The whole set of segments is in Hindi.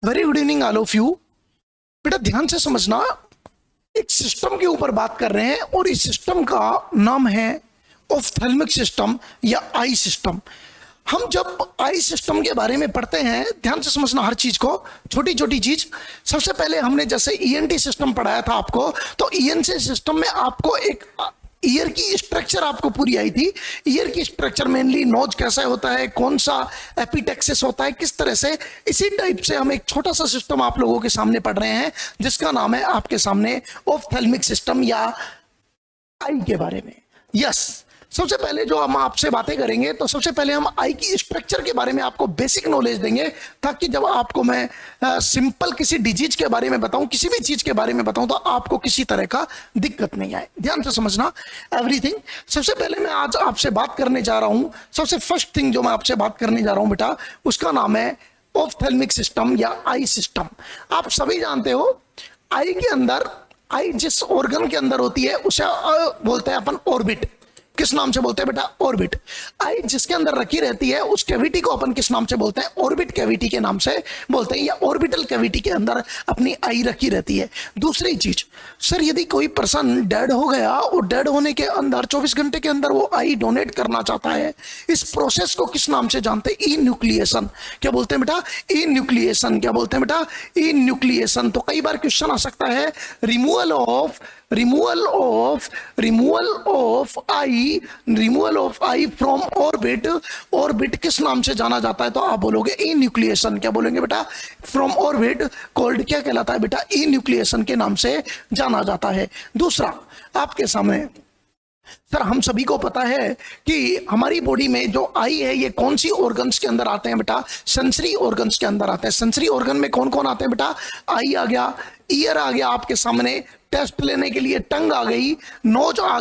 Very good evening all of you. बेटा ध्यान से समझना, एक सिस्टम के ऊपर बात कर रहे हैं और इस सिस्टम का नाम है ऑप्थेल्मिक सिस्टम या आई सिस्टम। हम जब आई सिस्टम के बारे में पढ़ते हैं, ध्यान से समझना हर चीज को, छोटी छोटी चीज। सबसे पहले हमने जैसे ईएनटी सिस्टम पढ़ाया था आपको, तो ईएनटी सिस्टम में आपको एक ईयर की स्ट्रक्चर आपको पूरी आई थी। ईयर की स्ट्रक्चर मेनली नोज कैसा होता है, कौन सा एपिटेक्सिस होता है, किस तरह से, इसी टाइप से हम एक छोटा सा सिस्टम आप लोगों के सामने पढ़ रहे हैं जिसका नाम है आपके सामने ऑप्थेल्मिक सिस्टम या आई के बारे में। यस, सबसे पहले जो हम आपसे बातें करेंगे तो सबसे पहले हम आई की स्ट्रक्चर के बारे में आपको बेसिक नॉलेज देंगे, ताकि जब आपको मैं सिंपल किसी डिजीज के बारे में बताऊं, किसी भी चीज के बारे में बताऊं, तो आपको किसी तरह का दिक्कत नहीं आए। ध्यान से समझना एवरीथिंग। सबसे पहले मैं आज आपसे बात करने जा रहा हूं, सबसे फर्स्ट थिंग जो मैं आपसे बात करने जा रहा हूं बेटा, उसका नाम है ऑप्थेल्मिक सिस्टम या आई सिस्टम। आप सभी जानते हो आई के अंदर, आई जिस ऑर्गन के अंदर होती है उसे बोलते हैं अपन ऑर्बिट। किस नाम से बोलते हैं बेटा? ऑर्बिट। आई जिसके अंदर रखी रहती है उस कैविटी को अपन किस नाम से बोलते हैं? ऑर्बिट कैविटी के नाम से बोलते हैं, या ऑर्बिटल कैविटी के अंदर अपनी आई रखी रहती है। दूसरी चीज, सर यदि कोई पर्सन डेड हो गया और डेड होने के अंदर 24 घंटे के अंदर वो आई डोनेट करना चाहता है, इस प्रोसेस को किस नाम से जानते हैं? ई न्यूक्लिएशन। क्या बोलते हैं बेटा? ई न्यूक्लिएशन। क्या बोलते हैं बेटा? ई न्यूक्लिएशन। तो कई बार क्वेश्चन आ सकता है, removal of I from orbit. Orbit किस नाम से जाना जाता है? तो आप बोलोगे ई न्यूक्लिएशन। क्या बोलेंगे बेटा? फ्रॉम ऑर्बिट कॉल्ड क्या कहलाता है बेटा? ई न्यूक्लिएशन के नाम से जाना जाता है। दूसरा आपके सामने, सर हम सभी को पता है कि हमारी बॉडी में जो आई है ये कौन सी ऑर्गन्स के अंदर आते हैं बेटा? सेंसरी ऑर्गन्स के अंदर आते हैं। सेंसरी ऑर्गन में कौन कौन आते हैं बेटा? आई आ गया, ईयर आ गया आपके सामने, टेस्ट लेने के लिए टंग आ गई, नोज आ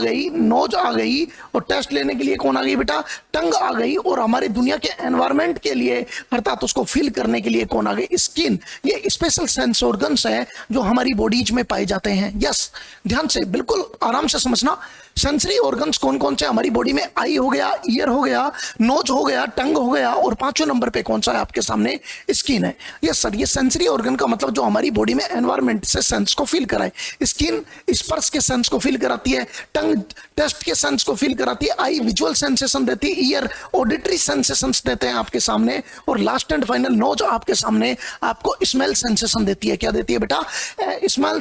गई, और टेस्ट लेने के लिए कौन आ गई बेटा? टंग आ गई। और हमारी दुनिया के एनवायरनमेंट के लिए अर्थात उसको फील करने के लिए कौन आ गई? स्किन। ये स्पेशल सेंस ऑर्गन्स हैं जो हमारी बॉडीज में पाए जाते हैं। यस, ध्यान से बिल्कुल आराम से समझना। सेंसरी ऑर्गन्स कौन कौन से हमारी बॉडी में? आई हो गया, ईयर हो गया, नोज हो गया, टंग हो गया, और पांचवें नंबर पे कौन सा है आपके सामने? स्किन है। यस सर, ये सेंसरी ऑर्गन का मतलब जो हमारी बॉडी में एनवायरनमेंट से सेंस को फील कराए। स्किन स्पर्श के सेंस को फील कराती है, टंग टेस्ट के सेंस को फील कराती है, आई विजुअल सेंसेशन देती है, ईयर ऑडिटरी सेंसेशंस देते हैं आपके सामने, और लास्ट एंड फाइनल नोज आपके सामने आपको स्मेल सेंसेशन देती है। क्या देती है बेटा? स्मेल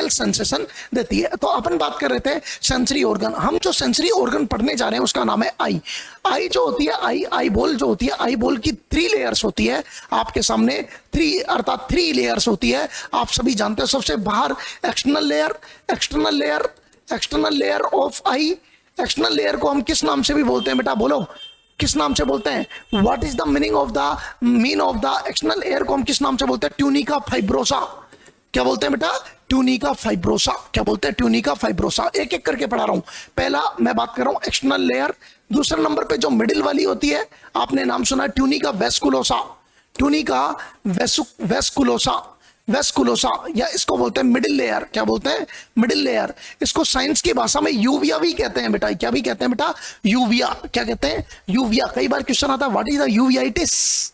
सेंसेशन देती है। तो अपन बात कर रहे थे सेंसरी ऑर्गन। हम जो सेंसरी ऑर्गन पढ़ने जा रहे हैं उसका नाम है आई। आई जो होती है, आई बॉल जो होती है, आई बॉल की 3 लेयर्स होती है आपके सामने। 3 लेयर्स होती है, आप सभी जानते हो। सबसे बाहर external layer of I. External layer को हम किस नाम से भी बोलते हैं बेटा? बोलो किस नाम से बोलते हैं? What is the mean of the external layer को हम किस नाम से बोलते हैं? Tunica fibrosa. क्या बोलते हैं बेटा? Tunica fibrosa. क्या बोलते हैं? Tunica fibrosa. एक एक करके पढ़ा रहा हूं। पहला मैं बात कर रहा हूं एक्सटर्नल लेयर। दूसरे नंबर पे जो मिडिल वाली होती है, आपने नाम सुना है ट्यूनिका वेस्कुलोसा। ट्यूनिका वेस्कुलोसा, या इसको बोलते हैं मिडिल लेयर। क्या बोलते हैं? Middle layer. इसको साइंस की भाषा में यूविया भी कहते हैं बेटा। क्या भी कहते हैं बेटा? यूविया। क्या कहते हैं? यूविया। कई बार क्वेश्चन आता है, what is the uveitis?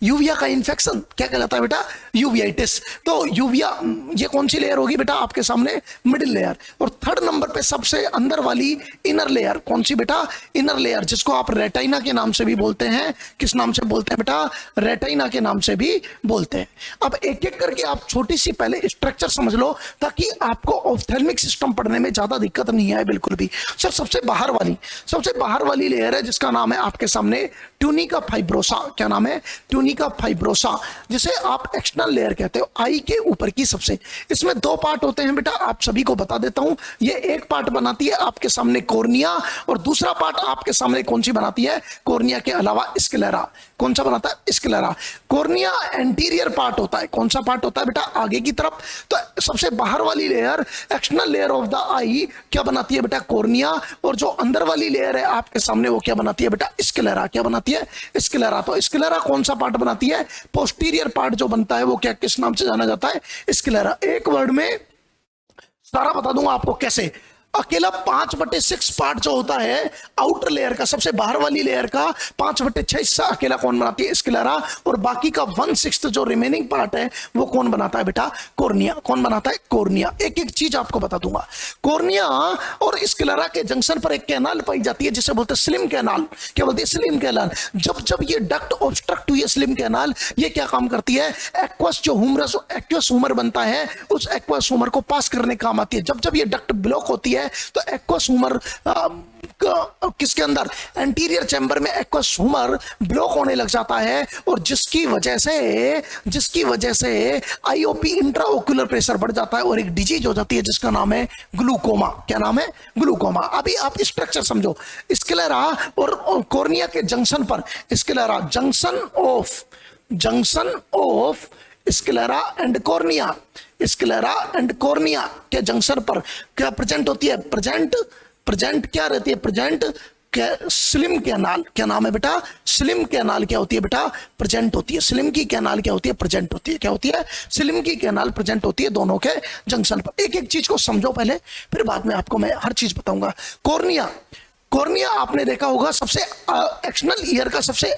Uvea का इन्फेक्शन क्या कहलाता है बेटा? यूवियाइटिस। तो यूविया ये कौन सी लेयर होगी बेटा आपके सामने? Middle layer. और थर्ड नंबर पे सबसे अंदर वाली इनर लेयर, कौन सी बेटा? इनर लेयर, जिसको आप रेटाइना के नाम से भी बोलते हैं। किस नाम से बोलते हैं बेटा? रेटाइना के नाम से भी बोलते हैं। अब एक एक करके आप छोटी सी पहले स्ट्रक्चर समझ लो, ताकि आपको ऑप्थेल्मिक सिस्टम पढ़ने में ज्यादा दिक्कत नहीं आए बिल्कुल भी। सर सबसे बाहर वाली लेयर है जिसका नाम है आपके सामने ट्यूनिका फाइब्रोसा। क्या नाम है? ट्यूनिका फाइब्रोसा, जिसे आप एक्सटर्नल लेयर कहते हो, आई के ऊपर की सबसे। इसमें 2 पार्ट होते हैं बेटा, आप सभी को बता देता हूं। ये एक पार्ट बनाती है आपके सामने कॉर्निया, और दूसरा पार्ट आपके सामने कौन सी बनाती है? कॉर्निया के अलावा स्क्लेरा। कौन सा बनाता है? स्क्लेरा। कॉर्निया एंटीरियर पार्ट होता है। कौन सा पार्ट होता है बेटा? आगे की तरफ। तो सबसे बाहर वाली layer, external layer of the eye, क्या बनाती है बेटा? कॉर्निया। और जो अंदर वाली लेयर है आपके सामने, वो क्या बनाती है बेटा? स्क्लेरा। क्या बनाती है? स्क्लेरा। तो स्क्लेरा कौन सा पार्ट बनाती है? पोस्टीरियर पार्ट जो बनता है वो क्या किस नाम से जाना जाता है? स्क्लेरा। एक वर्ड में सारा बता दूंगा आपको कैसे। अकेला 5/6 पार्ट जो होता है आउटर लेयर का, सबसे बाहर वाली लेयर का 5/6 हिस्सा अकेला कौन बनाती है? स्क्लेरा। और बाकी का 1/6 जो रिमेनिंग पार्ट है वो कौन बनाता है बेटा? कॉर्निया। कौन बनाता है? कॉर्निया। एक एक चीज आपको बता दूंगा। कॉर्निया और स्क्लेरा के जंक्शन पर एक कैनाल पाई जाती है जिसे बोलते हैं स्लिम कैनाल। क्या बोलते हैं? Slim canal. जब जब ये डक्ट ऑब्स्ट्रक्ट हुई है स्लिम कैनाल, ये क्या काम करती है? एक्वस जो ह्यूमरस एक्वस ह्यूमर बनता है उस एक्वस ह्यूमर को पास करने काम आती है। जब जब ये डक्ट ब्लॉक होती है तो एक्वस ह्यूमर किसके अंदर? एंटीरियर चैम्बर में एक्वस ह्यूमर ब्लॉक होने लग जाता है और जिसकी वजह से आईओपी इंट्राओक्यूलर प्रेशर बढ़ जाता है और एक डिजीज हो जाती है जिसका नाम है ग्लूकोमा। क्या नाम है? ग्लूकोमा। अभी आप स्ट्रक्चर समझो। स्क्लेरा और कॉर्निया के जंक्शन पर, sclera junction of sclera and cornea, sclera and cornea के जंक्शन पर क्या प्रेजेंट होती है? प्रेजेंट क्या रहती है? Present slim canal. क्या नाम है बेटा? स्लिम कैनाल क्या होती है बेटा? प्रेजेंट होती है। स्लिम की कैनाल क्या होती है? प्रेजेंट होती है। क्या होती है? स्लिम की कैनाल प्रेजेंट होती है दोनों के जंक्शन पर। एक एक चीज को समझो पहले, फिर बाद में आपको मैं हर चीज बताऊंगा। कॉर्निया आपने देखा होगा सबसे एक्सटर्नल ईयर का सबसे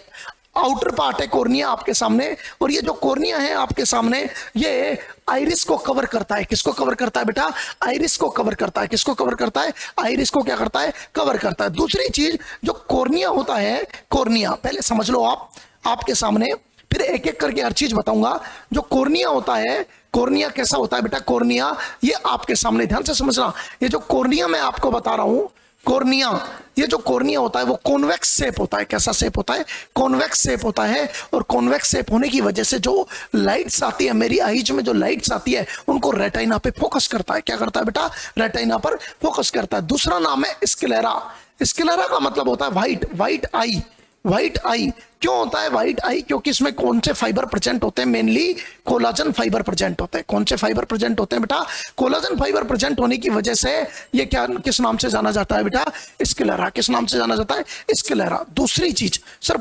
आउटर पार्ट है कॉर्निया आपके सामने। और ये जो कॉर्निया है आपके सामने ये आइरिस को कवर करता है। किसको कवर करता है बेटा? आइरिस को कवर करता है। किसको कवर करता है? आइरिस को क्या करता है? कवर करता है। दूसरी चीज जो कॉर्निया होता है, कॉर्निया पहले समझ लो आप आपके सामने, फिर एक एक करके हर चीज बताऊंगा। जो कॉर्निया होता है, कॉर्निया कैसा होता है बेटा? कॉर्निया ये आपके सामने, ध्यान से समझना। ये जो कॉर्निया मैं आपको बता रहा हूं, कॉर्निया, ये जो कॉर्निया होता है वो कॉन्वेक्स शेप होता है। कैसा शेप होता है? कॉन्वेक्स शेप होता है। और कॉन्वेक्स शेप होने की वजह से जो लाइट्स आती है मेरी आईज में, जो लाइट्स आती है उनको रेटिना पे फोकस करता है। क्या करता है बेटा? रेटिना पर फोकस करता है। दूसरा नाम है स्क्लेरा। स्क्लेरा का मतलब होता है व्हाइट आई। व्हाइट आई क्यों होता है व्हाइट आई? क्योंकि इसमें कौन से फाइबर प्रेजेंट होते हैं? मेनली कोलाजन फाइबर प्रेजेंट होते हैं। कौन से फाइबर प्रेजेंट होते हैं बेटा? कोलाजन फाइबर प्रेजेंट होने की वजह से ये क्या, किस नाम से जाना जाता है बेटा? स्क्लेरा। किस नाम से जाना जाता है? स्क्लेरा। दूसरी चीज सर,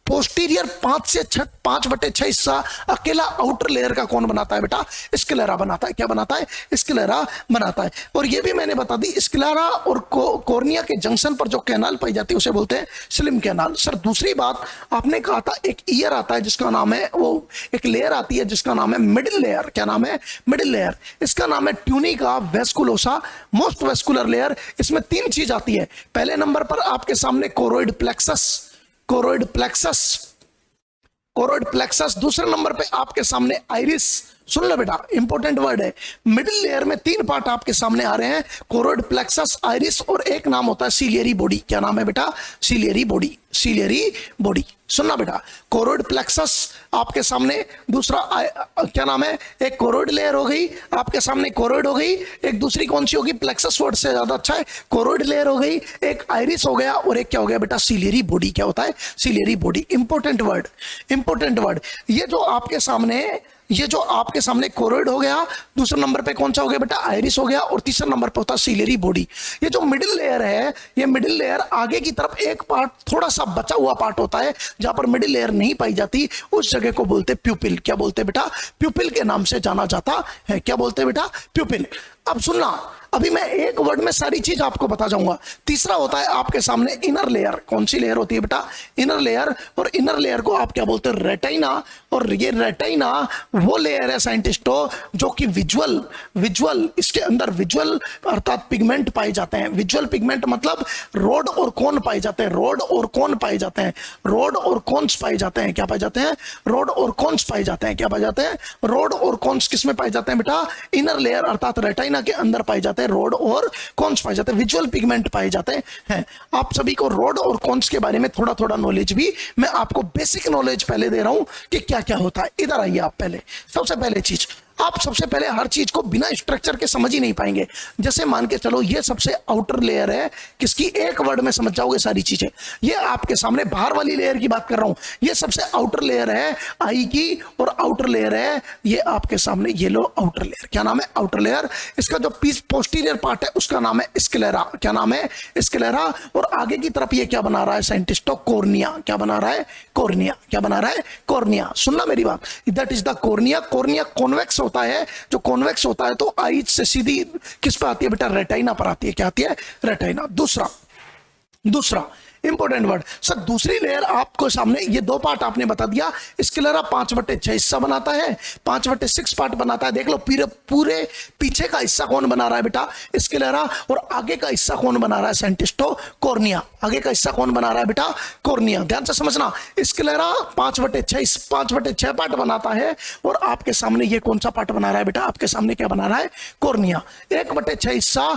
पोस्टीरियर 5/6 हिस्सा अकेला आउटर लेयर का कौन बनाता है बेटा? स्क्लेरा बनाता है। क्या बनाता है? स्क्लेरा बनाता है। और ये भी मैंने बता दी, स्क्लेरा और कॉर्निया के जंक्शन पर जो कैनाल पाई जाती है उसे बोलते हैं स्लिम कैनाल। सर दूसरी बात आपने कहा था, एक ईयर आता है जिसका नाम है, वो एक लेयर आती है जिसका नाम है मिडिल लेयर। क्या नाम है? Middle layer. इसका नाम है ट्यूनिका वेस्कुलोसा, मोस्ट वेस्कुलर लेयर। इसमें 3 चीज आती है। पहले नंबर पर आपके सामने कोरोइड प्लेक्सस। दूसरे नंबर पे आपके सामने आइरिस। सुन लो बेटा, इंपॉर्टेंट वर्ड है। मिडिल लेयर में 3 पार्ट आपके सामने आ रहे हैं, कोरोइड प्लेक्सस, आइरिस और एक नाम होता है सिलियरी बॉडी। क्या नाम है बेटा? Ciliary body. सुनना बेटा, कोरोइड प्लेक्सस आपके सामने, दूसरा क्या नाम है? एक कोरोइड लेयर हो गई आपके सामने, कोरोइड हो गई। एक दूसरी कौन सी होगी? प्लेक्सस वर्ड से ज्यादा अच्छा है, कोरोइड लेयर हो गई। एक आइरिस हो गया और एक क्या हो गया बेटा? Ciliary body. क्या होता है? Ciliary body. Important word. ये जो आपके सामने कोरोइड हो गया, दूसरे नंबर पे कौन सा हो गया बेटा? आइरिस हो गया। और तीसरा नंबर पे होता है सिलियरी बॉडी। ये जो मिडिल लेयर है, ये मिडिल लेयर आगे की तरफ एक पार्ट थोड़ा सा बचा हुआ पार्ट होता है जहां पर मिडिल लेयर नहीं पाई जाती, उस जगह को बोलते प्यूपिल। क्या बोलते बेटा? प्यूपिल के नाम से जाना जाता है। क्या बोलते बेटा? प्यूपिल। अब सुनना, अभी मैं एक वर्ड में सारी चीज आपको बता जाऊंगा। तीसरा होता है आपके सामने इनर लेयर। कौन सी लेयर होती है बेटा? Inner layer. और इनर लेयर को आप क्या बोलते हैं? रेटिना। और ये रेटिना वो लेयर है साइंटिस्टों जो कि विजुअल इसके अंदर विजुअल अर्थात पिगमेंट पाए जाते हैं। विजुअल पिगमेंट मतलब रोड और कोन पाए जाते हैं। रोड और कोन्स पाए जाते हैं। क्या पाए जाते हैं? रोड और कोन्स पाए जाते हैं। क्या पाए जाते हैं? रोड और कोन्स किस में पाए जाते हैं बेटा? इनर लेयर अर्थात रेटिना के अंदर पाए जाते हैं। रोड और कोन्स पाए जाते हैं, विजुअल पिगमेंट पाए जाते हैं। आप सभी को रोड और कोन्स के बारे में थोड़ा थोड़ा नॉलेज भी मैं आपको बेसिक नॉलेज पहले दे रहा हूं कि क्या क्या होता है। इधर आइए आप पहले, सबसे पहले चीज, आप सबसे पहले हर चीज को बिना स्ट्रक्चर के समझ ही नहीं पाएंगे। जैसे मान के चलो ये सबसे आउटर लेयर है, किसकी? एक वर्ड में समझ जाओगे सारी चीजें। ये आपके सामने बाहर वाली लेयर की बात कर रहा हूं, ये सबसे आउटर लेयर है आई की, और आउटर लेयर है ये आपके सामने, ये लो आउटर लेयर। क्या नाम है? Outer layer. इसका जो पीस पोस्टीरियर पार्ट है उसका नाम है स्क्लेरा। क्या नाम है? स्क्लेरा। और आगे की तरफ ये क्या बना रहा है साइंटिस्टों? कॉर्निया। क्या बना रहा है? कॉर्निया। क्या बना रहा है? कॉर्निया। सुनना मेरी बात, that is the cornea. Cornea convex होता होता है, जो कॉन्वेक्स होता है, तो आई से सीधी किस पे आती है बेटा, रेटाइना पर आती है। क्या आती है, रेटाइना। दूसरा इंपॉर्टेंट वर्ड सर, दूसरी लेयर आपको सामने, ये दो पार्ट आपने बता दिया, स्क्लेरा 5/6 हिस्सा बनाता है, 5/6 पार्ट बनाता है। देख लो पूरे पीछे का हिस्सा कौन बना रहा है बेटा, स्क्लेरा, और आगे का हिस्सा कौन बना रहा है, सेंटिस्टो कॉर्निया। आगे का हिस्सा कौन बना रहा है बेटा, कॉर्निया। ध्यान से समझना, स्क्लेरा 5/6 पार्ट बनाता है, और आपके सामने ये कौन सा पार्ट बना रहा है बेटा, आपके सामने क्या बना रहा है, कॉर्निया। 1/6 हिस्सा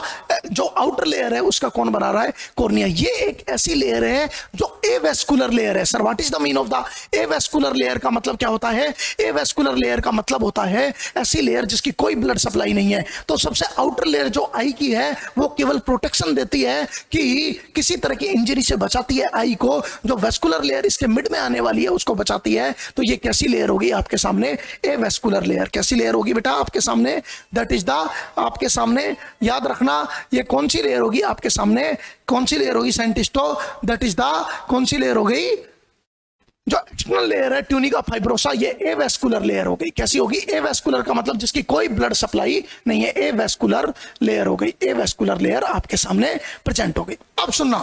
जो आउटर लेयर है उसका कौन बना रहा है, कॉर्निया। ये एक ऐसी लेयर है जो एवेस्कुलर लेयर है। Sir what is the mean of the avascular layer का मतलब क्या होता है, एवेस्कुलर लेयर का मतलब होता है ऐसी लेयर जिसकी कोई ब्लड सप्लाई नहीं है। तो सबसे आउटर लेयर जो आई की है वो केवल प्रोटेक्शन देती है कि किसी तरह की इंजरी से बचाती है आई को, जो वेस्कुलर लेयर इसके मिड में आने वाली है उसको बचाती है। तो ये कैसी लेयर होगी आपके सामने, एवेस्कुलर लेयर। कैसी लेयर होगी बेटा आपके सामने, दैट इज द, आपके सामने याद रखना ये कौन सी लेयर होगी आपके सामने, कौन सी लेयर होगी साइंटिस्टों, दैट इज द, कौन सी लेयर हो गई, जो एक्सटर्नल लेयर है ट्यूनिका फाइब्रोसा, ये एवेस्कुलर लेयर हो गई। कैसी होगी, एवेस्कुलर का मतलब जिसकी कोई ब्लड सप्लाई नहीं है, एवेस्कुलर लेयर हो गई। एवेस्कुलर लेयर आपके सामने प्रेजेंट हो गई। अब सुनना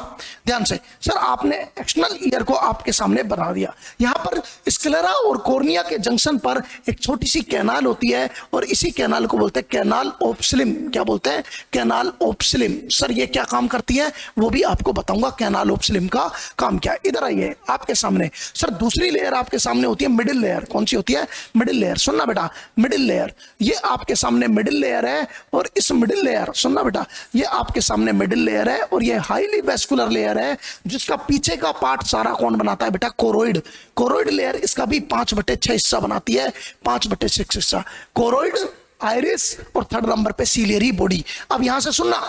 ध्यान से, सर आपने एक्सटर्नल ईयर को आपके सामने बना दिया, यहां पर स्क्लेरा और कॉर्निया के जंक्शन पर एक छोटी सी कैनाल होती है, और इसी कैनाल को बोलते हैं कैनाल ऑफ स्लिम। क्या बोलते हैं, कैनाल ऑफ स्लिम। सर ये क्या काम करती है वो भी आपको बताऊंगा, कैनाल ऑफ स्लिम का काम क्या है। इधर आइए आपके सामने, सर दूसरी लेयर आपके सामने होती है मिडिल लेयर। कौन सी होती है, मिडिल लेयर। सुनना बेटा, मिडिल लेयर, ये आपके सामने मिडिल लेयर है, और इस मिडिल लेयर, सुनना बेटा, ये आपके सामने मिडिल लेयर है, और ये हाईली वेस्कुलर लेयर है, जिसका पीछे का पार्ट सारा कौन बनाता है बेटा, कोरोइड। कोरोइड लेयर इसका भी 5/6 हिस्सा बनाती है, 5/6 हिस्सा। कोरोइड, आइरिस, और थर्ड नंबर पे सीलियरी बॉडी। अब यहां से सुनना,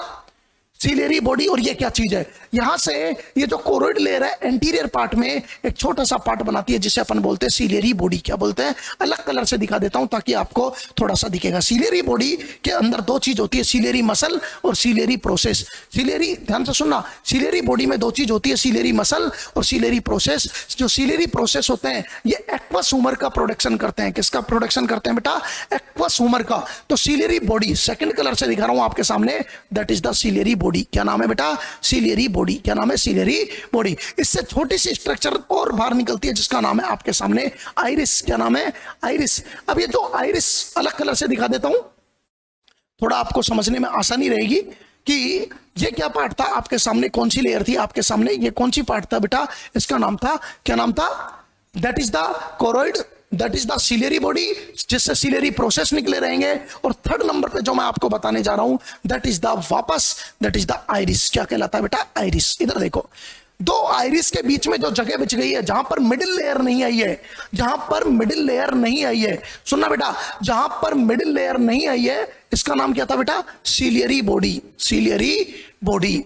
सीलियरी बॉडी, और ये क्या चीज है, यहां से ये जो कोरोइड लेयर है एंटीरियर पार्ट में एक छोटा सा पार्ट बनाती है जिसे अपन बोलते हैं सीलियरी बॉडी। क्या बोलते हैं, अलग कलर से दिखा देता हूं ताकि आपको थोड़ा सा दिखेगा। सीलियरी बॉडी के अंदर दो चीज होती है, सीलियरी मसल और सीलियरी प्रोसेस। सीलियरी, ध्यान से सुनना, सीलियरी बॉडी में दो चीज होती है, सीलियरी मसल और सीलियरी प्रोसेस। जो सीलियरी प्रोसेस होते हैं ये एक्वस ह्यूमर का प्रोडक्शन करते हैं। किसका प्रोडक्शन करते हैं बेटा, एक्वस ह्यूमर का। तो सीलियरी बॉडी सेकंड कलर से दिखा रहा हूं आपके सामने, that is the ciliary body. क्या नाम है बेटा, सीलियरी बॉडी। क्या नाम है, सीलियरी बॉडी। इससे छोटी सी स्ट्रक्चर और बाहर निकलती है जिसका नाम है आपके सामने आइरिस। क्या नाम है, आइरिस। अब ये जो आइरिस अलग कलर से दिखा देता हूं, थोड़ा आपको समझने में आसानी रहेगी कि ये क्या पार्ट था आपके सामने, कौन सी लेयर थी आपके सामने, ये कौन सी पार्ट था बेटा, इसका नाम था, क्या नाम था, that is the choroid, that is the ciliary body, जिससे सीलियरी प्रोसेस निकले रहेंगे। और थर्ड नंबर पे जो मैं आपको बताने जा रहा हूं दैट इज द वापस, दैट इज द आइरिस। क्या कहलाता है बेटा, आइरिस। इधर देखो, दो आइरिस के बीच में जो जगह बच गई है जहां पर मिडिल लेयर नहीं आई है, जहां पर मिडिल लेयर नहीं आई है, सुनना बेटा, जहां पर मिडिल लेयर नहीं आई है इसका नाम क्या था बेटा, ciliary body. Ciliary body,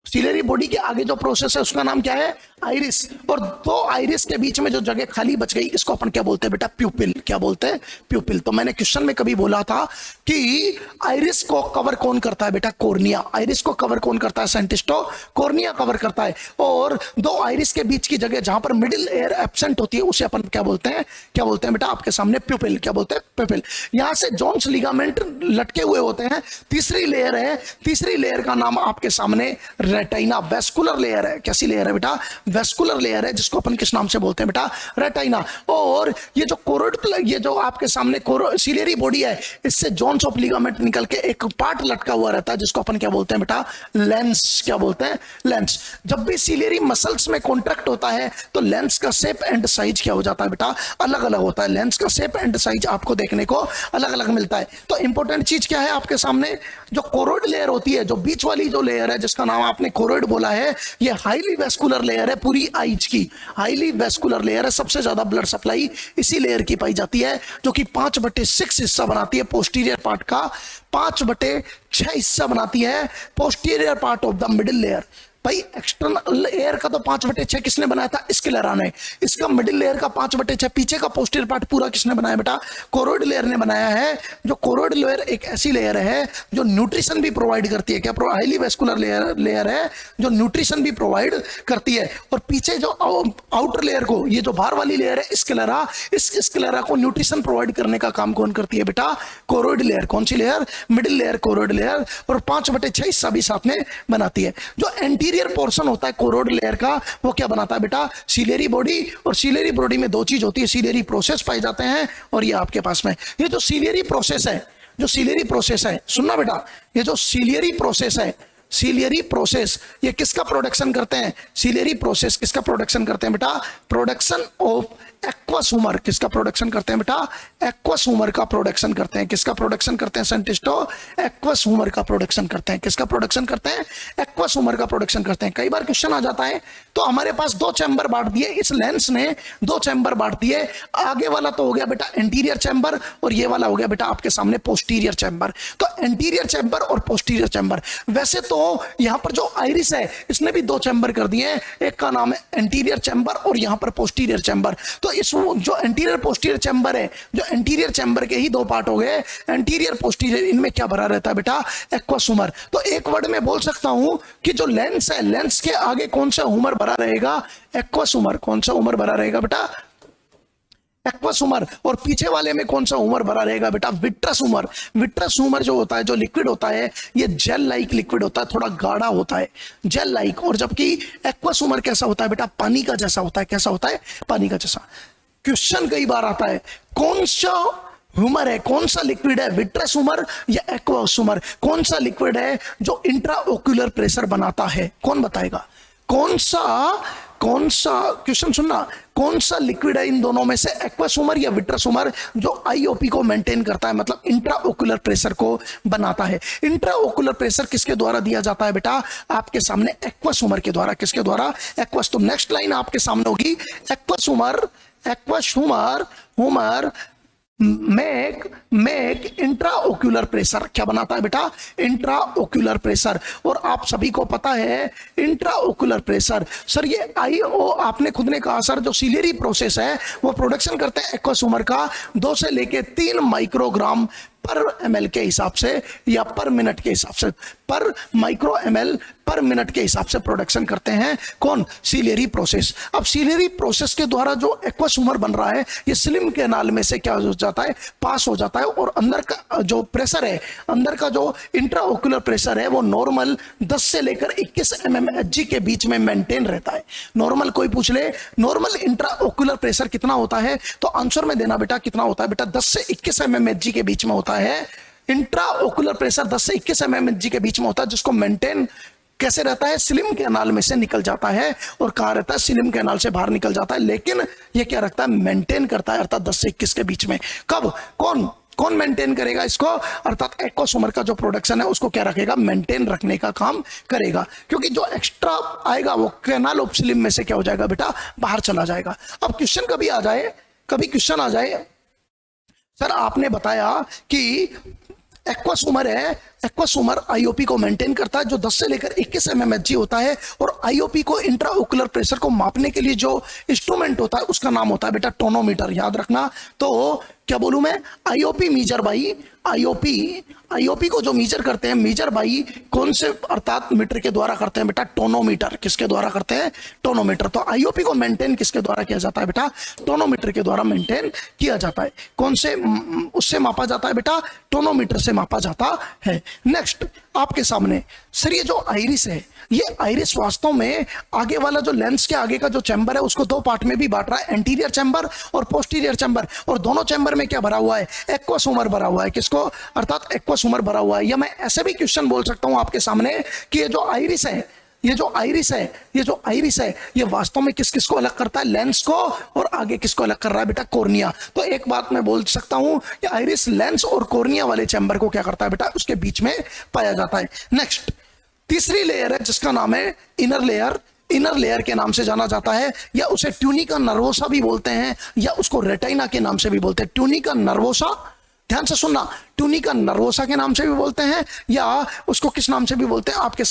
ciliary body के आगे जो प्रोसेस है उसका नाम क्या है, आइरिस। और दो आइरिस के बीच में जो जगह खाली बच गई इसको अपन क्या बोलते हैं बेटा, प्यूपिल। क्या बोलते हैं, प्यूपिल। तो मैंने क्वेश्चन में कभी बोला था कि आइरिस को कवर कौन करता है बेटा, कॉर्निया। आइरिस को कवर कौन करता है साइंटिस्टों, कॉर्निया कवर करता है। और दो आइरिस के बीच की जगह जहां पर मिडिल एयर एब्सेंट होती है उसे अपन क्या बोलते हैं, क्या बोलते हैं बेटा आपके सामने, प्यूपिल। क्या बोलते हैं, प्यूपिल। यहां से जोन्स लिगामेंट लटके हुए होते हैं। तीसरी लेयर है, तीसरी लेयर का नाम आपके सामने रेटाइना, वेस्कुलर लेयर है। कैसी लेयर है बेटा, वेस्कुलर लेयर है, जिसको अपन किस नाम से बोलते हैं बेटा, रेटाइना। और ये जो कोरोइड, ये जो आपके सामने सीलियरी बॉडी है, इससे जोन्स ऑफ लिगामेंट निकल के एक पार्ट लटका हुआ रहता है जिसको अपन क्या बोलते हैं बेटा, लेंस। क्या बोलते हैं, लेंस। जब भी सीलियरी मसल्स में कॉन्ट्रैक्ट होता है तो लेंस का शेप एंड साइज क्या हो जाता है बेटा, अलग अलग होता है। लेंस का शेप एंड साइज आपको देखने को अलग अलग मिलता है। तो इंपॉर्टेंट चीज क्या है आपके सामने, जो कोरोइड लेयर होती है, जो बीच वाली जो लेयर है जिसका नाम आपने कोरोइड बोला है, ये हाईली वेस्कुलर लेयर है पूरी आइज की। हाईली वेस्कुलर लेयर है, सबसे ज्यादा ब्लड सप्लाई इसी लेयर की पाई जाती है, जो कि 5/6 हिस्सा बनाती है पोस्टीरियर पार्ट का, 5/6 हिस्सा बनाती है posterior part of the middle layer. भाई एक्सटर्नल एयर का तो 5/6 किसने बनाया था? स्क्लेरा ने। इसका मिडिल लेयर का 5/6 पीछे का पोस्टीरियर पार्ट पूरा किसने बनाया बेटा? कोरोइड लेयर ने बनाया है। जो कोरोइड लेयर एक ऐसी लेयर है जो न्यूट्रिशन भी प्रोवाइड करती है। क्या? हाईली वेस्कुलर लेयर है जो न्यूट्रिशन भी प्रोवाइड करती है। और पीछे जो आउटर लेयर को, ये जो बाहर वाली लेयर है स्क्लेरा, इस स्क्लेरा को न्यूट्रिशन प्रोवाइड करने का काम कौन करती है बेटा? Choroid layer. कौन सी लेयर? Middle layer choroid layer. और 5/6 हिस्सा भी साथ में बनाती है। जो एंटीरियर पोर्शन होता है कोरोइड लेयर का, वो क्या बनाता है बेटा? Ciliary body. और सीलियरी बॉडी में दो चीज होती है, सीलियरी प्रोसेस पाए जाते हैं और ये आपके पास में ये जो सीलियरी प्रोसेस है, जो सीलियरी प्रोसेस है, सुनना बेटा, ये जो सीलियरी प्रोसेस है, सीलियरी प्रोसेस ये किसका प्रोडक्शन करते हैं? सीलियरी प्रोसेस किसका प्रोडक्शन करते हैं बेटा? Production of aqueous humour. किसका प्रोडक्शन करते हैं बेटा? एक्वस ह्यूमर का प्रोडक्शन करते हैं। किसका प्रोडक्शन करते हैं साइंटिस्टों? एक्वस ह्यूमर का प्रोडक्शन करते हैं। किसका प्रोडक्शन करते हैं? एक्वस ह्यूमर का प्रोडक्शन करते हैं। कई बार क्वेश्चन आ जाता है, तो हमारे पास दो चैम्बर बांट दिए, इस लेंस ने दो चैम्बर बांट दिए। आगे वाला तो हो गया बेटा एंटीरियर चैम्बर और ये वाला हो गया बेटा आपके सामने पोस्टीरियर चैम्बर। तो एंटीरियर चैम्बर और पोस्टीरियर चैम्बर। वैसे तो यहां पर जो आइरिस है इसने भी दो चैम्बर कर दिए हैं, एक का नाम है एंटीरियर चैम्बर और यहां पर पोस्टीरियर चैम्बर। तो इस जो एंटीरियर पोस्टीरियर चैम्बर है, जो एंटीरियर चैम्बर के ही दो पार्ट हो गए, एंटीरियर पोस्टीरियर, इनमें क्या भरा रहता है बेटा? Aqueous humour. तो एक वर्ड में बोल सकता हूं कि जो लेंस है, लेंस के आगे कौन सा ह्यूमर भरा रहेगा? Aqueous humour. कौन सा ह्यूमर भरा रहेगा बेटा? Aqueous humour. और पीछे वाले में कौन सा ह्यूमर भरा रहेगा बेटा? Vitreous humour. विट्रस ह्यूमर जो होता है, जो लिक्विड होता है, ये जेल लाइक लिक्विड होता है, थोड़ा गाढ़ा होता है, जेल लाइक। और जबकि एक्वस ह्यूमर कैसा होता है बेटा? पानी का जैसा होता है। कैसा होता है? पानी का जैसा। क्वेश्चन कई बार आता है, कौन सा ह्यूमर है, कौन सा लिक्विड है, विट्रस ह्यूमर या एक्वस ह्यूमर? कौन सा लिक्विड है जो इंट्राओक्यूलर प्रेशर बनाता है? कौन बताएगा? कौन सा क्वेश्चन सुनना, कौन सा लिक्विड है इन दोनों में से, एक्वस ह्यूमर या विट्रस ह्यूमर, जो आईओपी को मेंटेन करता है, मतलब इंट्राओक्यूलर प्रेशर को बनाता है? इंट्राओक्यूलर प्रेशर किसके द्वारा दिया जाता है बेटा? आपके सामने एक्वस ह्यूमर के द्वारा। किसके द्वारा? एक्वस। तो नेक्स्ट लाइन आपके सामने होगी, aqueous humour make intraocular pressure. क्या बनाता है बेटा? Intraocular pressure. और आप सभी को पता है इंट्राओक्यूलर प्रेशर, सर ये आईओ, आपने खुद ने कहा सर जो सीलियरी प्रोसेस है वो प्रोडक्शन करते हैं एक्वस ह्यूमर का 2 से लेके 3 माइक्रोग्राम पर ml के हिसाब से या पर मिनट के हिसाब से, पर माइक्रो ml पर मिनट के हिसाब से प्रोडक्शन करते हैं। कौन? Ciliary process. अब सीलियरी प्रोसेस के द्वारा जो एक्वस ह्यूमर बन रहा है, ये स्लिम कैनाल में से क्या हो जाता है? पास हो जाता है। और अंदर का जो प्रेशर है, अंदर का जो इंट्राओक्यूलर प्रेशर है, वो नॉर्मल 10 से लेकर 21 mmHg के बीच में मेंटेन रहता है। नॉर्मल कोई पूछ ले नॉर्मल इंट्राओक्यूलर प्रेशर कितना होता है, तो आंसर में देना बेटा कितना होता है बेटा? 10 से 21 mmHg के बीच में होता है। इंट्राओक्यूलर प्रेशर 10 से 21 mmHg के बीच में होता है, जिसको मेंटेन कैसे रहता है? स्लिम कैनाल में से निकल जाता है। और कहां रहता है? स्लिम कैनाल से बाहर निकल जाता है। लेकिन ये क्या रखता है? मेंटेन करता है, अर्थात 10 से 21 के बीच में। कब? कौन मेंटेन करेगा इसको? अर्थात एक्वस ह्यूमर का जो प्रोडक्शन है उसको क्या रखेगा? मेंटेन रखने का काम करेगा। क्योंकि जो एक्स्ट्रा आएगा वो कैनाल ऑफ स्लिम में से क्या हो जाएगा बेटा? बाहर चला जाएगा। अब क्वेश्चन कभी क्वेश्चन आ जाए, सर आपने बताया कि एक्वस ह्यूमर है, एक्वस ह्यूमर आईओपी को मेंटेन करता है जो 10 से लेकर 21 mmHg होता है। और आईओपी को इंट्राओक्यूलर प्रेशर को मापने के लिए जो इंस्ट्रूमेंट होता है उसका नाम होता है बेटा टोनोमीटर। याद रखना। तो क्या बोलूं मैं? आईओपी मीजर बाई आईओपी को जो मीजर करते हैं, मीजर बाई कौन से, अर्थात मीटर के द्वारा करते हैं बेटा? टोनोमीटर। किसके द्वारा करते हैं? टोनोमीटर। तो आईओपी को मेंटेन किसके द्वारा किया जाता है बेटा? टोनोमीटर के द्वारा मेंटेन किया जाता है। कौन से उससे मापा जाता है बेटा? टोनोमीटर से मापा जाता है। नेक्स्ट आपके सामने सर ये जो आइरिस है, ये आइरिस वास्तव में आगे वाला जो लेंस के आगे का जो चैम्बर है उसको दो पार्ट में भी बांट रहा है, एंटीरियर चैम्बर और पोस्टीरियर चैम्बर। और दोनों चैम्बर में क्या भरा हुआ है? एक्वस ह्यूमर भरा हुआ है। किसको? अर्थात एक्वस ह्यूमर भरा हुआ है। या मैं ऐसे भी क्वेश्चन बोल सकता हूं आपके सामने कि ये जो आइरिस है, ये वास्तव में किस किस को अलग करता है? लेंस को। और आगे किसको अलग कर रहा है बेटा? कॉर्निया। तो एक बात मैं बोल सकता हूं कि आइरिस लेंस और कॉर्निया वाले चैम्बर को क्या करता है बेटा? उसके बीच में पाया जाता है। नेक्स्ट तीसरी लेयर है जिसका नाम है इनर लेयर के नाम से जाना जाता है, या उसे ट्यूनिका नर्वोसा भी बोलते हैं, या उसको रेटिना के नाम से भी बोलते हैं। ट्यूनिका नर्वोसा ध्यान से सुनना, ट्यूनिका नर्वोसा के नाम से भी बोलते हैं, या उसको किस नाम से भी बोलते हैं, आपके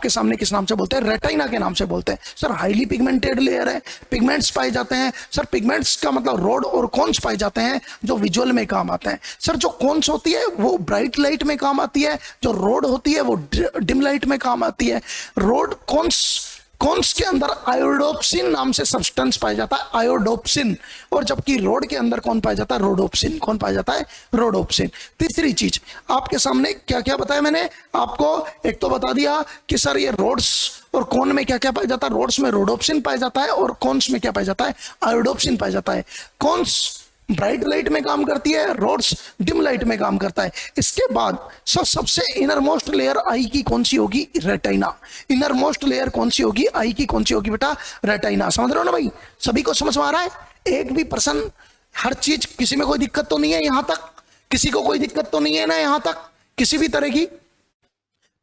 सामने किस नाम से बोलते हैं, रेटिना के नाम से बोलते हैं। सर हाईली पिगमेंटेड लेयर है, पिगमेंट्स पाए जाते हैं। सर पिगमेंट्स का मतलब रोड और कॉन्स पाए जाते हैं जो विजुअल में काम आते हैं। सर जो कॉन्स होती है वो ब्राइट लाइट में काम आती है, जो रोड होती है वो डिम लाइट में काम आती है। रोड कॉन्स के अंदर आयोडोप्सिन नाम से सब्सटेंस पाया जाता है, आयोडोप्सिन, और जबकि रोड के अंदर कौन पाया जाता है, रोडोप्सिन। कौन पाया जाता है, रोडोप्सिन। तीसरी चीज आपके सामने क्या क्या बताया मैंने आपको, एक तो बता दिया कि सर ये रोड्स और कौन में क्या क्या पाया जाता है, रोड्स में रोडोप्सिन पाया जाता है और कॉन्स में क्या पाया जाता है, आयोडोप्सिन पाया जाता है। कॉन्स ब्राइट लाइट में काम करती है, रोड्स डिम लाइट में काम करता है। इसके बाद सबसे इनर मोस्ट लेयर आई की कौन सी होगी, रेटिना। इनर मोस्ट लेयर कौन सी होगी, आई की कौन सी होगी बेटा, रेटिना। समझ रहे हो ना भाई, सभी को समझ में आ रहा है। एक भी पर्सन, हर चीज, किसी में कोई दिक्कत तो नहीं है यहां तक, किसी को कोई दिक्कत तो नहीं है ना यहां तक, किसी भी तरह की।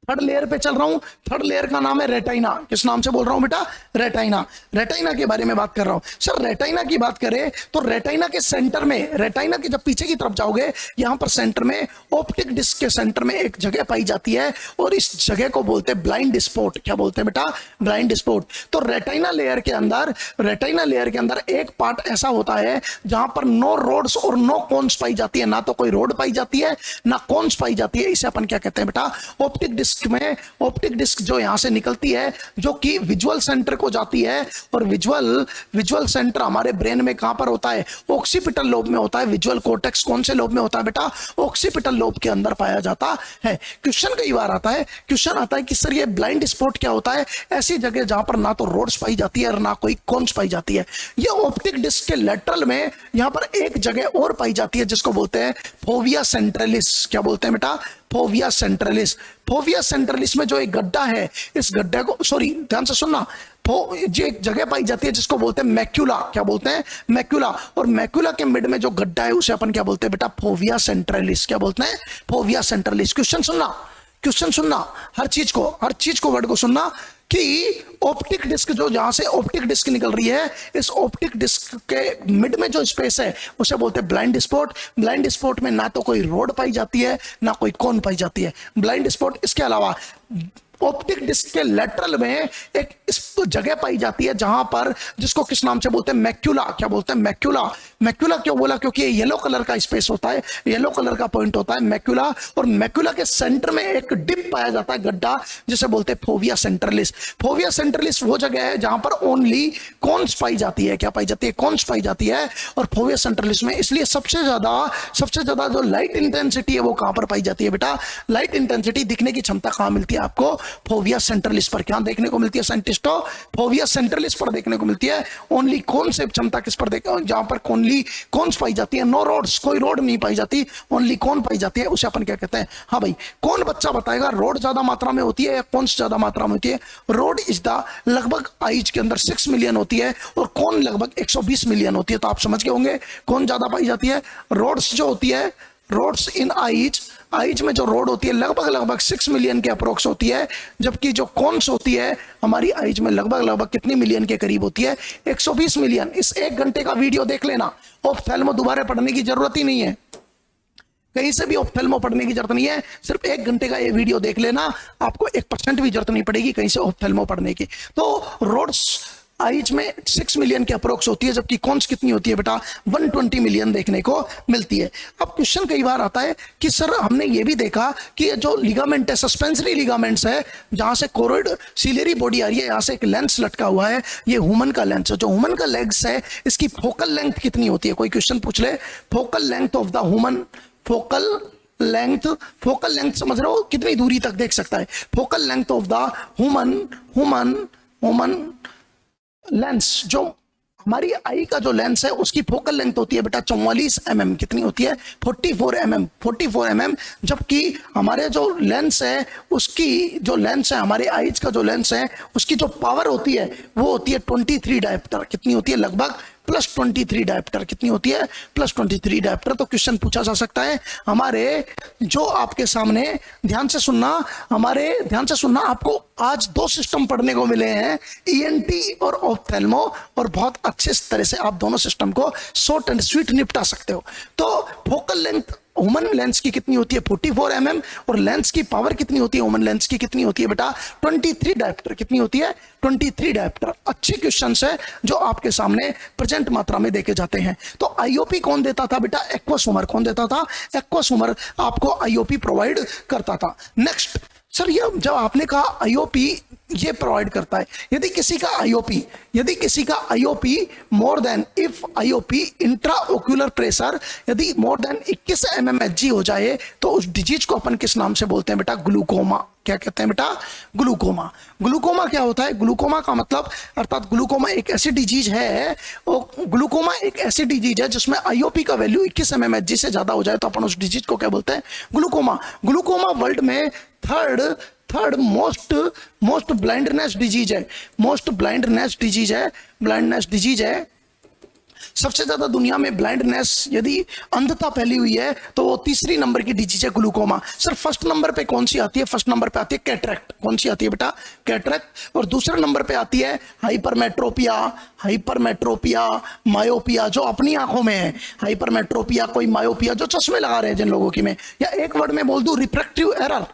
थर्ड लेयर पे चल रहा हूं, थर्ड लेयर का नाम है रेटिना। किस नाम से बोल रहा हूं बेटा, रेटिना। रेटिना के बारे में बात कर रहा हूं। सर रेटिना की बात करें तो रेटिना के सेंटर में, रेटिना के जब पीछे की तरफ जाओगे, यहां पर सेंटर में, ऑप्टिक डिस्क के सेंटर में एक जगह पाई जाती है और इस जगह को बोलते हैं ब्लाइंड स्पॉट। क्या बोलते हैं बेटा, ब्लाइंड स्पॉट। तो रेटिना लेयर के अंदर एक पार्ट ऐसा होता है जहां पर नो रोड्स और नो कॉन्स पाई जाती है, ना तो कोई रोड पाई जाती है ना कॉन्स पाई जाती है। इसे अपन क्या कहते हैं बेटा, ऑप्टिक डिस्क में। ऑप्टिक डिस्क जो यहां से निकलती है, जो कि विजुअल सेंटर को जाती है, और विजुअल सेंटर हमारे ब्रेन में कहां पर होता है, ऑक्सीपिटल लोब में होता है। विजुअल कॉर्टेक्स कौन से लोब में होता है बेटा, ऑक्सीपिटल लोब के अंदर पाया जाता है। क्वेश्चन कई बार आता है कि सर ये ब्लाइंड स्पॉट क्या होता है, ऐसी जगह जहां पर ना तो रोड्स पाई जाती है और ना कोई कॉन्स पाई जाती है। ये ऑप्टिक डिस्क के लेटरल में यहां पर एक जगह और पाई जाती है जिसको बोलते हैं फोविया सेंट्रलिस। क्या बोलते हैं बेटा, फोविया सेंट्रलिस। फोविया सेंट्रलिस में जो एक गड्ढा है, इस गड्ढे को, सॉरी ध्यान से सुनना, जो एक जगह पाई जाती है जिसको बोलते हैं मैक्यूला। क्या बोलते हैं, मैक्यूला। और मैक्यूला के मिड में जो गड्ढा है उसे अपन क्या बोलते हैं बेटा, फोविया सेंट्रलिस। क्या बोलते हैं, फोविया सेंट्रलिस। क्वेश्चन सुनना, हर चीज को वर्ड को सुनना कि ऑप्टिक डिस्क, जो जहां से ऑप्टिक डिस्क निकल रही है, इस ऑप्टिक डिस्क के मिड में जो स्पेस है उसे बोलते हैं ब्लाइंड स्पॉट। ब्लाइंड स्पॉट में ना तो कोई रोड पाई जाती है ना कोई कॉन पाई जाती है, ब्लाइंड स्पॉट। इसके अलावा ऑप्टिक डिस्क के लेटरल में एक जगह पाई जाती है जहां पर, जिसको किस नाम से बोलते हैं, मैक्यूला। क्या बोलते हैं, मैक्यूला। मैक्यूला क्यों बोला, क्योंकि ये येलो कलर का स्पेस होता है, येलो कलर का पॉइंट होता है मैक्यूला। और मैक्यूला के सेंटर में एक डिप पाया जाता है, गड्ढा, जिसे बोलते हैं फोविया सेंट्रलिस। फोविया सेंट्रलिस वो जगह है जहां पर ओनली कॉन्स पाई जाती है। क्या पाई जाती है, कॉन्स पाई जाती है। और फोविया सेंट्रलिस में इसलिए सबसे ज्यादा जो लाइट इंटेंसिटी है वो कहां पर पाई जाती है बेटा, लाइट इंटेंसिटी दिखने की क्षमता कहां मिलती है आपको, फोविया सेंट्रलिस पर। क्या देखने को मिलती है साइंटिस्टों, फोविया सेंट्रलिस पर देखने को मिलती है। ओनली कौन से क्षमता किस पर देखो, जहां पर ओनली कॉन्स पाई जाती है, नो रोड्स, कोई रोड नहीं पाई जाती, ओनली कौन पाई जाती है, उसे अपन क्या कहते हैं। हाँ भाई, कौन बच्चा बताएगा रोड ज्यादा मात्रा में होती है या कॉन्स ज्यादा मात्रा में होती है। रोड इज द लगभग आइज के अंदर 6 मिलियन होती है और कौन लगभग 120 मिलियन होती है। तो आप समझ गए होंगे कौन ज्यादा पाई जाती है। रोड्स जो होती है, रोड्स इन आइज में जो रोड होती है लगभग 6 मिलियन के अप्रोक्स होती है, जबकि जो कॉन्स होती है हमारी आइज में लगभग कितनी मिलियन के करीब होती है, 120 मिलियन। इस 1 घंटे का वीडियो देख लेना, ऑप्थेल्मो दोबारा पढ़ने की जरूरत ही नहीं है, कहीं से भी ऑप्थेल्मो पढ़ने की जरूरत नहीं है। सिर्फ 1 घंटे का ये वीडियो देख लेना, आपको 1% भी जरूरत नहीं पड़ेगी कहीं से ऑप्थेल्मो पढ़ने की। तो रोड्स आइज में 6 मिलियन के अप्रोक्स होती है, जबकि कॉन्स कितनी होती है बेटा, 120 मिलियन देखने को मिलती है। अब क्वेश्चन कई बार आता है कि सर हमने ये भी देखा कि जो लिगामेंट है, सस्पेंसरी लिगामेंट्स है, जहां से कोरोइड सिलियरी बॉडी आ रही है, यहां से एक लेंस लटका हुआ है, ये ह्यूमन का लेंस है। जो ह्यूमन का लेंस है, इसकी फोकल लेंथ कितनी होती है, कोई क्वेश्चन पूछ ले, focal length of the human, focal length समझ रहे हो, कितनी दूरी तक देख सकता है। Focal length of the human lens, जो हमारी आई का जो लेंस है उसकी फोकल लेंथ होती है बेटा 44 mm। कितनी होती है, 44 mm। जबकि हमारे जो लेंस है, उसकी जो लेंस है, हमारे आईज का जो लेंस है, उसकी जो पावर होती है वो होती है 23 डायोप्टर। कितनी होती है, लगभग +23 डायोप्टर। कितनी होती है, +23 डायोप्टर। तो क्वेश्चन पूछा जा सकता है हमारे, जो आपके सामने, ध्यान से सुनना, आपको आज 2 सिस्टम पढ़ने को मिले हैं, ENT और ऑप्थेल्मो, और बहुत अच्छे तरह से आप दोनों सिस्टम को शॉर्ट एंड स्वीट निपटा सकते हो। तो फोकल लेंथ ह्यूमन लेंस की कितनी होती है 44 mm, और लेंस की पावर कितनी होती है ह्यूमन लेंस की कितनी होती है बेटा 23 डायप्टर। कितनी होती है 23 डायप्टर। अच्छे क्वेश्चंस है जो आपके सामने प्रेजेंट मात्रा में देखे जाते हैं। तो आईओपी कौन देता था बेटा, एक्वस ह्यूमर। कौन देता था, एक्वस ह्यूमर आपको आईओपी प्रोवाइड करता था। नेक्स्ट सर, ये जब आपने कहा आईओपी ये प्रोवाइड करता है, यदि किसी का IOP more than, if IOP intraocular pressure यदि मोर देन 21 mmHg हो जाए तो उस डिजीज को अपन किस नाम से बोलते हैं बेटा, ग्लूकोमा। क्या कहते हैं बेटा, ग्लूकोमा। ग्लूकोमा क्या होता है, ग्लूकोमा का मतलब अर्थात ग्लूकोमा एक ऐसी डिजीज है, ग्लूकोमा एक ऐसी डिजीज है जिसमें आईओपी का वैल्यू 21 mmHg से ज्यादा हो जाए तो अपन उस डिजीज को क्या बोलते हैं, ग्लूकोमा। ग्लूकोमा वर्ल्ड में थर्ड मोस्ट ब्लाइंडनेस डिजीज है। सबसे ज्यादा दुनिया में ब्लाइंडनेस यदि अंधता फैली हुई है तो वो तीसरी नंबर की डिजीज है ग्लूकोमा। सर फर्स्ट नंबर पे कौन सी आती है, फर्स्ट नंबर पे आती है कैटरेक्ट। कौन सी आती है बेटा, कैटरेक्ट। और दूसरे नंबर पे आती है हाइपरमेट्रोपिया, मायोपिया जो अपनी आंखों में है, हाइपरमेट्रोपिया कोई मायोपिया जो चश्मे लगा रहे हैं जिन लोगों की में, या एक वर्ड में बोल दूं रिफ्रैक्टिव एरर,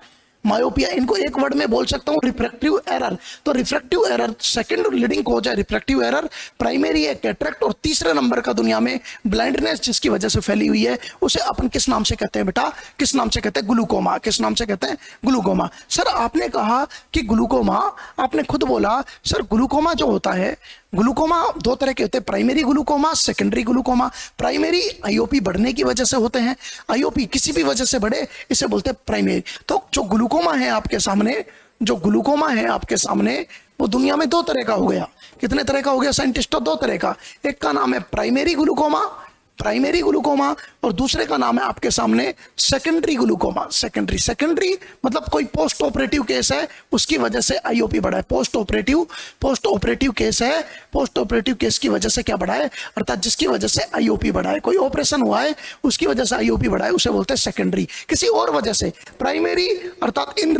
मायोपिया, इनको एक वर्ड में बोल सकता हूं रिफ्रैक्टिव एरर। तो refractive error second leading cause है रिफ्रैक्टिव एरर, प्राइमरी है कैटरेक्ट, और तीसरे नंबर का दुनिया में ब्लाइंडनेस जिसकी वजह से फैली हुई है उसे अपन किस नाम से कहते हैं बेटा, किस नाम से कहते हैं, ग्लूकोमा। किस नाम से कहते हैं, ग्लूकोमा। सर आपने कहा कि ग्लूकोमा, आपने खुद बोला सर ग्लूकोमा जो होता है, ग्लूकोमा दो तरह के होते हैं, primary glaucoma, secondary glaucoma. Primary IOP बढ़ने की वजह से होते हैं, आईओपी किसी भी वजह से बढ़े इसे बोलते हैं प्राइमरी। तो जो ग्लूकोमा है आपके सामने, वो दुनिया में दो तरह का हो गया। कितने तरह का हो गया साइंटिस्टों, दो तरह का। एक का नाम है प्राइमरी ग्लूकोमा और दूसरे का नाम है आपके सामने सेकेंडरी ग्लूकोमा। सेकेंडरी मतलब कोई पोस्ट ऑपरेटिव केस है उसकी वजह से आईओपी बढ़ा है। पोस्ट ऑपरेटिव केस है, पोस्ट ऑपरेटिव केस की वजह से क्या बढ़ा है, अर्थात जिसकी वजह से आईओपी बढ़ा है, कोई ऑपरेशन हुआ है उसकी वजह से आईओपी बढ़ा है, उसे बोलते हैं सेकेंडरी। किसी और वजह से प्राइमरी अर्थात इन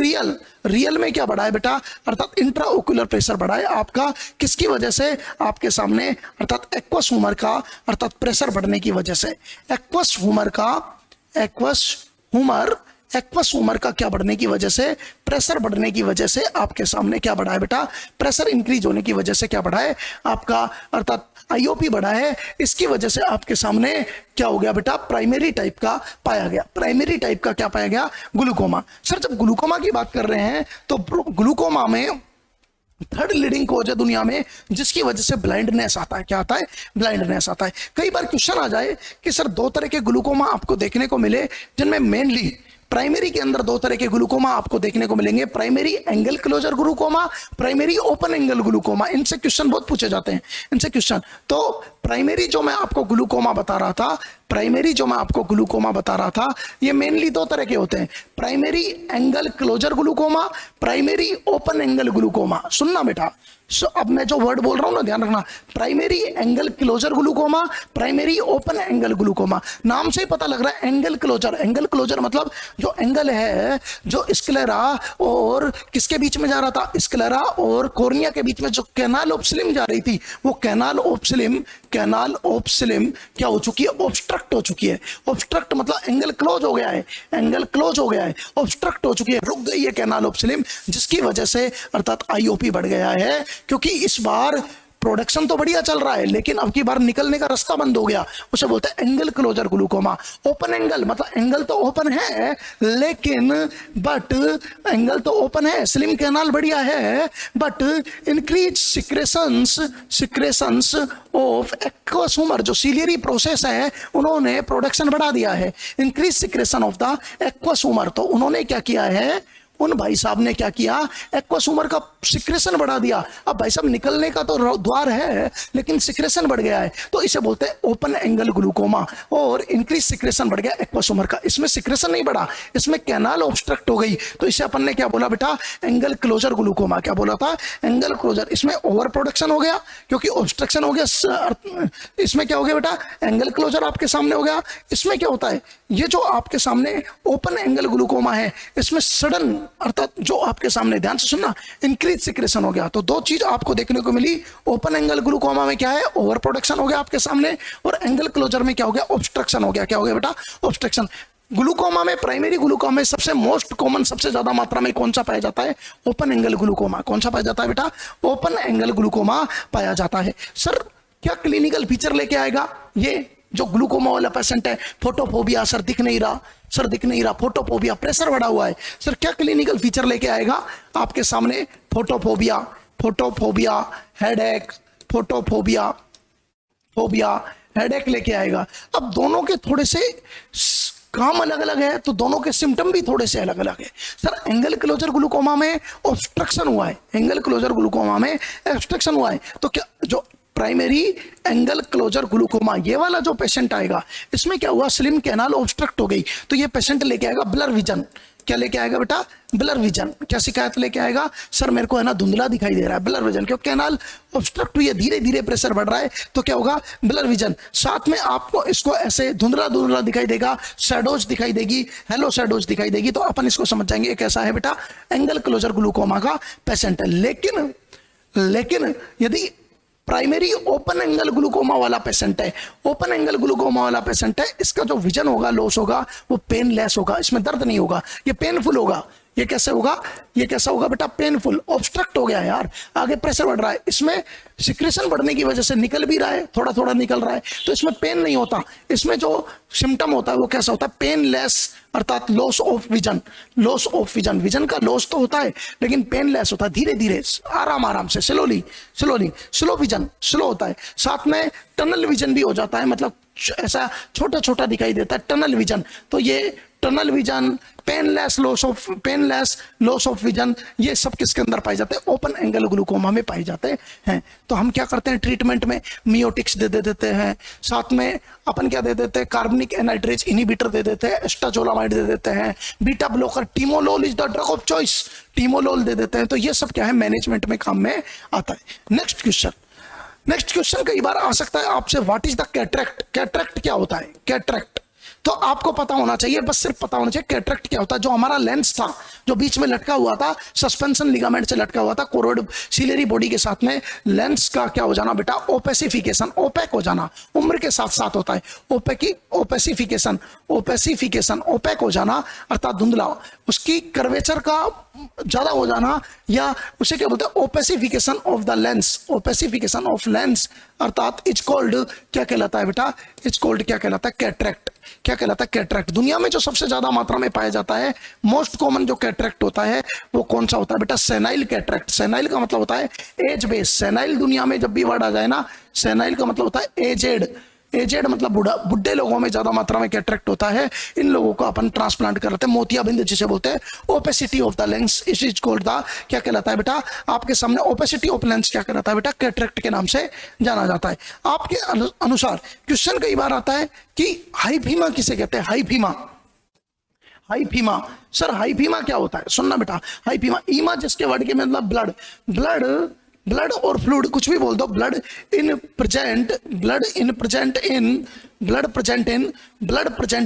रियल में क्या बढ़ा है बेटा, अर्थात इंट्राओक्यूलर प्रेशर बढ़ा है आपका, किसकी वजह से, आपके सामने अर्थात एक्वस ह्यूमर का अर्थात प्रेशर बढ़ने की वजह से। एक्वस ह्यूमर का क्या बढ़ने की वजह से, प्रेशर बढ़ने की वजह से आपके सामने क्या बढ़ा है बेटा, प्रेशर इंक्रीज होने की वजह से क्या बढ़ा है आपका, अर्थात आईओपी बढ़ा है। इसकी वजह से आपके सामने क्या हो गया बेटा, प्राइमरी टाइप का पाया गया। प्राइमरी टाइप का क्या पाया गया, ग्लूकोमा। सर जब ग्लूकोमा की बात कर रहे हैं तो ग्लूकोमा में थर्ड लीडिंग कॉज है दुनिया में जिसकी वजह से ब्लाइंडनेस आता है। क्या आता है, ब्लाइंडनेस आता है। कई बार क्वेश्चन आ जाए कि सर दो तरह के ग्लूकोमा आपको देखने को मिले जिनमें मेनली प्राइमरी के अंदर दो तरह के ग्लूकोमा आपको देखने को मिलेंगे, primary angle closure glaucoma, primary open angle glaucoma. इनसे क्वेश्चन बहुत पूछे जाते हैं, इनसे क्वेश्चन। तो प्राइमरी जो मैं आपको ग्लूकोमा बता रहा था, ये मेनली दो तरह के होते हैं, primary angle closure glaucoma, primary open angle glaucoma. सुनना बेटा, अब मैं जो वर्ड बोल रहा हूं ना ध्यान रखना, primary angle closure glaucoma, primary open angle glaucoma. नाम से ही पता लग रहा है एंगल क्लोजर मतलब जो एंगल है जो स्क्लेरा और किसके बीच में जा रहा था, स्क्लेरा और कॉर्निया के बीच में जो कैनाल ऑफ स्लिम जा रही थी, वो कैनाल ऑफ स्लिम क्या हो चुकी है, ऑब्स्ट्रक्ट हो चुकी है। ऑब्स्ट्रक्ट मतलब एंगल क्लोज हो गया है, ऑब्स्ट्रक्ट हो चुकी है, रुक गई है कैनाल ऑफ स्लिम, जिसकी वजह से अर्थात आईओपी बढ़ गया है। क्योंकि इस बार प्रोडक्शन तो बढ़िया चल रहा है लेकिन अब की बार निकलने का रास्ता बंद हो गया, उसे बोलते हैं angle closure glaucoma. Open angle मतलब एंगल तो ओपन है लेकिन बट एंगल तो ओपन है, स्लिम कैनाल बढ़िया है, but increase secretions of aqueous humour, जो सीलियरी प्रोसेस है उन्होंने प्रोडक्शन बढ़ा दिया है, increase secretion of the aqueous humour. तो उन्होंने क्या किया है, उन भाई साहब ने क्या किया, एक्वस ह्यूमर का सिक्रेशन बढ़ा दिया। अब भाई साहब निकलने का तो द्वार है लेकिन सिक्रेशन बढ़ गया है, तो इसे बोलते हैं ओपन एंगल ग्लूकोमा। और इंक्रीज सिक्रेशन बढ़ गया एक्वस ह्यूमर का, इसमें सिक्रेशन नहीं बढ़ा, इसमें कैनाल ऑब्स्ट्रक्ट हो गई, तो इसे अपन ने क्या बोला बेटा, एंगल क्लोजर ग्लूकोमा। क्या बोला था, एंगल क्लोजर। इसमें ओवर प्रोडक्शन हो गया क्योंकि ऑब्स्ट्रक्शन हो गया, इसमें क्या हो गया बेटा, एंगल क्लोजर आपके सामने हो गया। इसमें क्या होता है, ये जो आपके सामने ओपन एंगल ग्लूकोमा है इसमें सडन अर्थात जो आपके सामने, ध्यान से सुनना, इंक्रीज सिक्रेशन हो गया। तो दो चीज आपको देखने को मिली, ओपन एंगल ग्लूकोमा में क्या है, ओवर प्रोडक्शन हो गया आपके सामने, और एंगल क्लोजर में क्या हो गया, ऑब्स्ट्रक्शन हो गया। क्या हो गया बेटा, ऑब्स्ट्रक्शन। ग्लूकोमा में, प्राइमरी ग्लूकोमा में सबसे मोस्ट कॉमन, सबसे ज्यादा मात्रा में कौन सा पाया जाता है? Open angle glaucoma. कौन सा पाया जाता है बेटा? ओपन एंगल ग्लूकोमा पाया जाता है। सर क्या क्लिनिकल फीचर लेके आएगा ये जो ग्लूकोमा वाला पेशेंट है? फोटोफोबिया, सर दिख नहीं रहा, सर दिख नहीं रहा, फोटोफोबिया, प्रेशर बढ़ा हुआ है। सर क्या क्लिनिकल फीचर लेके आएगा आपके सामने? Photophobia, photophobia, headache, photophobia, phobia, headache लेके आएगा। अब दोनों के थोड़े से काम अलग अलग है, तो दोनों के सिम्टम भी थोड़े से अलग अलग है। सर एंगल क्लोजर ग्लूकोमा में ऑब्स्ट्रक्शन हुआ है, एंगल क्लोजर ग्लूकोमा में ऑब्स्ट्रक्शन हुआ है, तो क्या जो प्राइमरी एंगल क्लोजर ग्लूकोमा ये वाला जो पेशेंट आएगा, इसमें क्या हुआ? स्लिम कैनाल ऑब्स्ट्रक्ट हो गई, तो ये पेशेंट लेके आएगा ब्लर विजन। क्या लेके आएगा बेटा? Blur vision. क्या शिकायत लेके आएगा? सर मेरे को है ना धुंधला दिखाई दे रहा है, ब्लर विजन, क्योंकि कैनाल ऑब्स्ट्रक्ट हुई है, धीरे धीरे प्रेशर बढ़ रहा है, तो क्या होगा? Blur vision. साथ में आपको इसको ऐसे धुंधला धुंधला दिखाई देगा, शैडोज दिखाई देगी, हेलो शैडोज दिखाई देगी, तो अपन इसको समझ जाएंगे ये कैसा है बेटा? एंगल क्लोजर ग्लूकोमा का पेशेंट है। लेकिन यदि प्राइमरी ओपन एंगल ग्लूकोमा वाला पेशेंट है, ओपन एंगल ग्लूकोमा वाला पेशेंट है, इसका जो विजन होगा, लॉस होगा, वो पेनलेस होगा, इसमें दर्द नहीं होगा, ये पेनफुल होगा। ये कैसे होगा? ये कैसा होगा बेटा? पेनफुल। ऑब्स्ट्रक्ट हो गया है यार, आगे प्रेशर बढ़ रहा है, इसमें सिक्रेशन बढ़ने की वजह से निकल भी रहा है, थोड़ा थोड़ा निकल रहा है, तो इसमें पेन नहीं होता। इसमें जो सिम्टम होता है वो कैसा होता है? पेनलेस, अर्थात loss of vision. Loss of vision, vision का लॉस तो होता है लेकिन पेनलेस होता है, धीरे धीरे, आराम आराम से, स्लोली, स्लो विजन, स्लो होता है। साथ में टनल विजन भी हो जाता है, मतलब ऐसा छोटा छोटा दिखाई देता है, टनल विजन। तो ये tunnel vision, painless loss of vision, ये सब किसके अंदर पाए जाते हैं? ओपन एंगल ग्लूकोमा में पाए जाते हैं। तो हम क्या करते हैं ट्रीटमेंट में? मियोटिक्स दे देते हैं, साथ में अपन क्या दे देते हैं? कार्बनिक एनाइड्रेज इनहिबिटर दे देते हैं, एस्टाजोलामाइड दे देते हैं, beta blocker, timolol is the drug of choice, timolol दे देते हैं। तो ये सब क्या है? मैनेजमेंट में काम में आता है। नेक्स्ट क्वेश्चन कई बार आ सकता है आपसे, what is the cataract? Cataract क्या होता है? कैटरेक्ट तो आपको पता होना चाहिए, बस सिर्फ पता होना चाहिए कैटरेक्ट क्या होता है। जो हमारा लेंस था, जो बीच में लटका हुआ था, सस्पेंशन लिगामेंट से लटका हुआ था, कोरोइड सिलेरी बॉडी के साथ में, लेंस का क्या हो जाना बेटा? ओपेसिफिकेशन, ओपेक हो जाना, उम्र के साथ साथ होता है। ओपेसिफिकेशन, ओपेक हो जाना, अर्थात धुंधला, उसकी कर्वेचर का ज्यादा हो जाना, या उसे क्या बोलते हैं? Opacification of the lens, opacification of lens, अर्थात इट्स कॉल्ड, क्या कहलाता है बेटा? इट्स कॉल्ड क्या कहलाता है? कैटरेक्ट। क्या कहलाता है? कैटरेक्ट। दुनिया में जो सबसे ज्यादा मात्रा में पाया जाता है, मोस्ट कॉमन जो कैटरेक्ट होता है, वो कौन सा होता है बेटा? Senile cataract. सेनाइल का मतलब होता है एज बेस। सेनाइल दुनिया में जब भी वर्ड आ जाए ना, सेनाइल का मतलब होता है एजेड। एजेड मतलब बूढ़ा, बुढ़े लोगों में ज्यादा मात्रा में कैटरेक्ट होता है। इन लोगों को अपन ट्रांसप्लांट कराते हैं, मोतियाबिंद जिसे बोलते हैं। Opacity of the lens is called the, क्या कहलाता है बेटा? आपके सामने ओपेसिटी ऑफ लेंस क्या कहलाता है बेटा? कैटरेक्ट के नाम से जाना जाता है। आपके अनुसार क्वेश्चन कई बार आता है कि हाइफीमा किसे कहते हैं? हाइफीमा सर, हाइफीमा क्या होता है? सुनना बेटा, हाइफीमा, ईमा जिसके वर्ड के मतलब ब्लड और फ्लूइड, कुछ भी बोल दो, ब्लड प्रेजेंट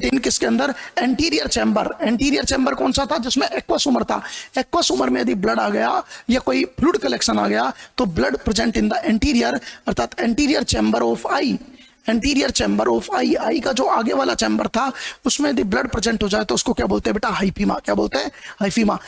इन किसके अंदर? Anterior chamber. एंटीरियर चैम्बर कौन सा था? जिसमें एक्वस उमर था। एक्वस उमर में यदि ब्लड आ गया या कोई फ्लूइड कलेक्शन आ गया, तो blood present in the anterior, अर्थात anterior chamber of eye. Anterior chamber of eye का जो आगे वाला चैम्बर था, उसमें यदि ब्लड प्रेजेंट हो जाए तो उसको क्या बोलते हैं बेटा? हाइफीमा। क्या बोलते हैं? हाइफीमा।